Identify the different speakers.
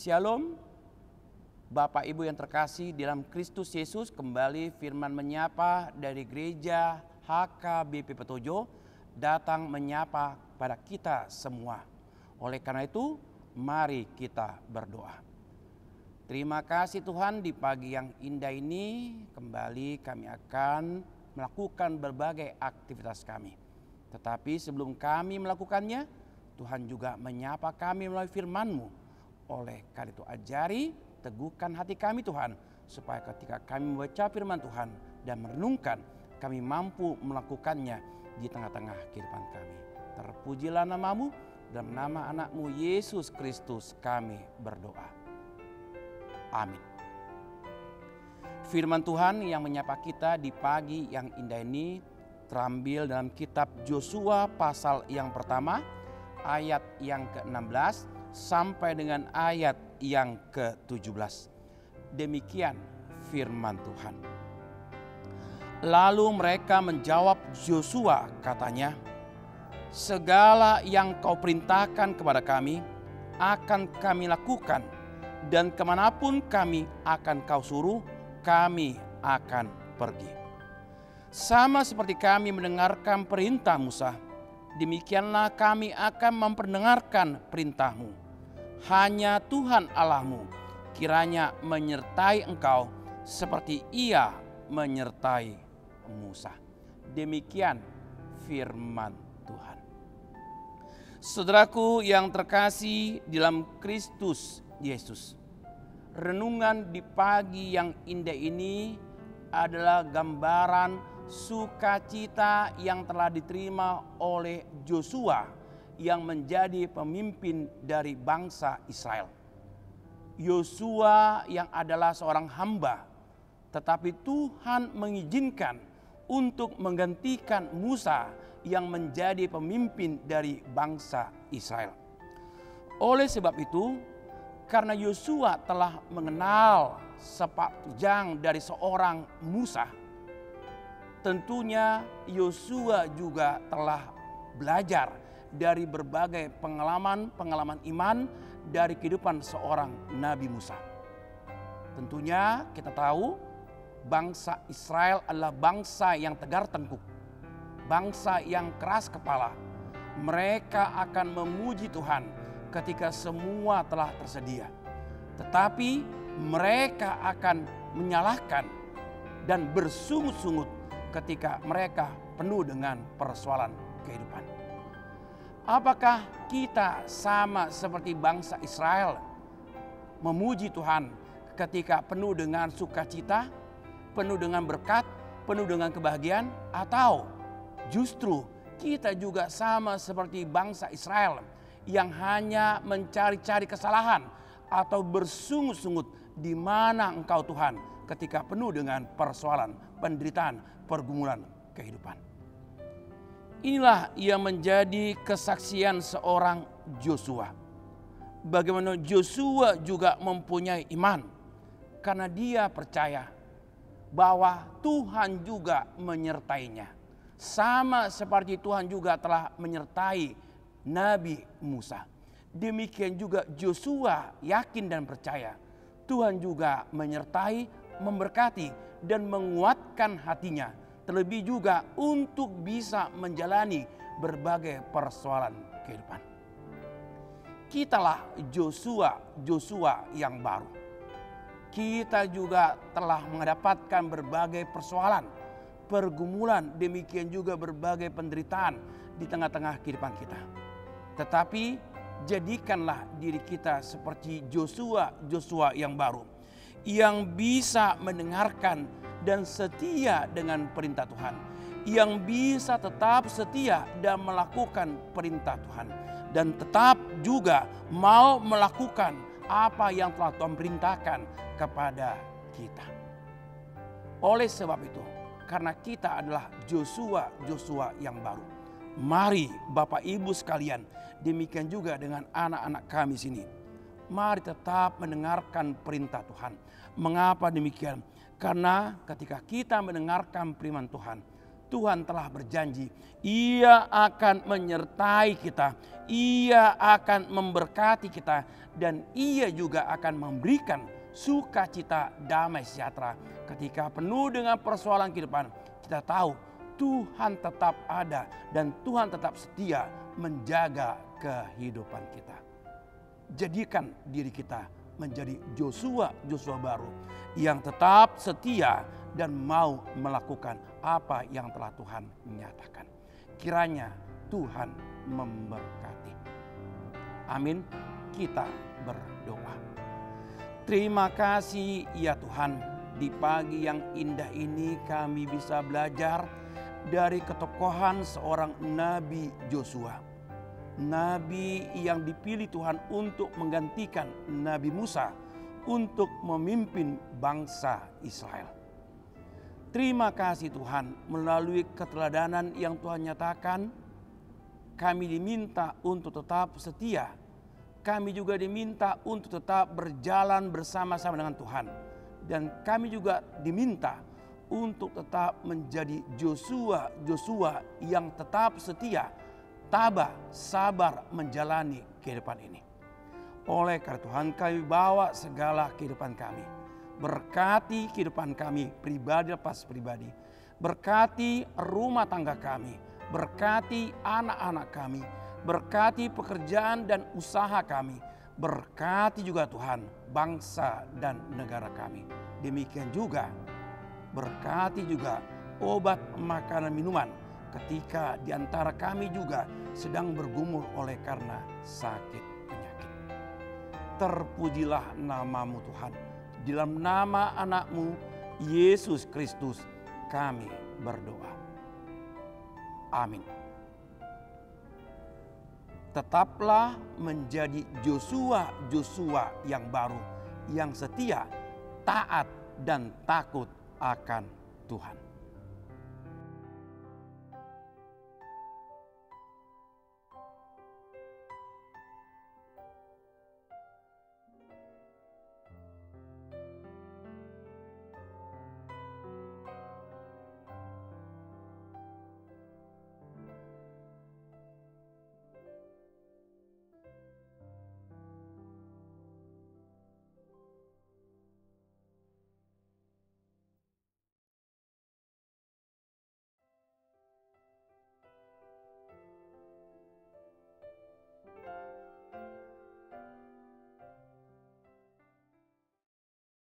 Speaker 1: Shalom, Bapak Ibu yang terkasih dalam Kristus Yesus. Kembali firman menyapa dari gereja HKBP Petojo datang menyapa pada kita semua. Oleh karena itu, mari kita berdoa. Terima kasih Tuhan, di pagi yang indah ini kembali kami akan melakukan berbagai aktivitas kami. Tetapi sebelum kami melakukannya, Tuhan juga menyapa kami melalui firman-Mu. Oleh karena itu ajari, teguhkan hati kami Tuhan, supaya ketika kami membaca firman Tuhan dan merenungkan, kami mampu melakukannya di tengah-tengah kehidupan kami. Terpujilah nama-Mu, dalam nama anak-Mu Yesus Kristus kami berdoa. Amin. Firman Tuhan yang menyapa kita di pagi yang indah ini terambil dalam kitab Yosua pasal yang pertama, ayat yang ke-16 sampai dengan ayat yang ke-17. Demikian firman Tuhan. Lalu mereka menjawab Yosua, katanya, segala yang kau perintahkan kepada kami akan kami lakukan, dan kemanapun kami akan kau suruh, kami akan pergi. Sama seperti kami mendengarkan perintah Musa, demikianlah kami akan memperdengarkan perintah-Mu. Hanya Tuhan Allah-Mu kiranya menyertai engkau seperti Ia menyertai Musa. Demikian firman Tuhan. Saudaraku yang terkasih dalam Kristus Yesus, renungan di pagi yang indah ini adalah gambaran sukacita yang telah diterima oleh Yosua yang menjadi pemimpin dari bangsa Israel. Yosua yang adalah seorang hamba, tetapi Tuhan mengizinkan untuk menggantikan Musa yang menjadi pemimpin dari bangsa Israel. Oleh sebab itu, karena Yosua telah mengenal sepak terjang dari seorang Musa, tentunya Yosua juga telah belajar dari berbagai pengalaman iman dari kehidupan seorang Nabi Musa. Tentunya kita tahu bangsa Israel adalah bangsa yang tegar tengkuk, bangsa yang keras kepala. Mereka akan memuji Tuhan ketika semua telah tersedia. Tetapi mereka akan menyalahkan dan bersungut-sungut ketika mereka penuh dengan persoalan kehidupan. Apakah kita sama seperti bangsa Israel, memuji Tuhan ketika penuh dengan sukacita, penuh dengan berkat, penuh dengan kebahagiaan? Atau justru kita juga sama seperti bangsa Israel yang hanya mencari-cari kesalahan atau bersungut-sungut di mana Engkau Tuhan ketika penuh dengan persoalan, penderitaan, pergumulan kehidupan? Inilah yang menjadi kesaksian seorang Yosua. Bagaimana Yosua juga mempunyai iman karena dia percaya bahwa Tuhan juga menyertainya. Sama seperti Tuhan juga telah menyertai Nabi Musa. Demikian juga Yosua yakin dan percaya Tuhan juga menyertai, memberkati dan menguatkan hatinya. Terlebih juga untuk bisa menjalani berbagai persoalan kehidupan. Kitalah Yosua yang baru. Kita juga telah mendapatkan berbagai persoalan, pergumulan, demikian juga berbagai penderitaan di tengah-tengah kehidupan kita. Tetapi jadikanlah diri kita seperti Yosua yang baru, yang bisa mendengarkan dan setia dengan perintah Tuhan, yang bisa tetap setia dan melakukan perintah Tuhan, dan tetap juga mau melakukan apa yang telah Tuhan perintahkan kepada kita. Oleh sebab itu, karena kita adalah Yosua yang baru, mari Bapak Ibu sekalian, demikian juga dengan anak-anak kami sini, mari tetap mendengarkan perintah Tuhan. Mengapa demikian? Karena ketika kita mendengarkan firman Tuhan, Tuhan telah berjanji Ia akan menyertai kita, Ia akan memberkati kita dan Ia juga akan memberikan sukacita, damai sejahtera. Ketika penuh dengan persoalan kehidupan, kita tahu Tuhan tetap ada dan Tuhan tetap setia menjaga kehidupan kita. Jadikan diri kita menjadi Joshua baru yang tetap setia dan mau melakukan apa yang telah Tuhan nyatakan. Kiranya Tuhan memberkati. Amin. Kita berdoa. Terima kasih ya Tuhan, di pagi yang indah ini kami bisa belajar dari ketokohan seorang Nabi Joshua. Nabi yang dipilih Tuhan untuk menggantikan Nabi Musa untuk memimpin bangsa Israel. Terima kasih Tuhan, melalui keteladanan yang Tuhan nyatakan, kami diminta untuk tetap setia. Kami juga diminta untuk tetap berjalan bersama-sama dengan Tuhan. Dan kami juga diminta untuk tetap menjadi Joshua yang tetap setia, tabah, sabar menjalani kehidupan ini. Oleh karena Tuhan, kami bawa segala kehidupan kami. Berkati kehidupan kami pribadi lepas pribadi. Berkati rumah tangga kami. Berkati anak-anak kami. Berkati pekerjaan dan usaha kami. Berkati juga Tuhan bangsa dan negara kami. Demikian juga berkati juga obat, makanan, minuman ketika di antara kami juga sedang bergumul oleh karena sakit penyakit. Terpujilah nama-Mu Tuhan. Di dalam nama anak-Mu Yesus Kristus kami berdoa. Amin. Tetaplah menjadi Joshua yang baru, yang setia, taat dan takut akan Tuhan.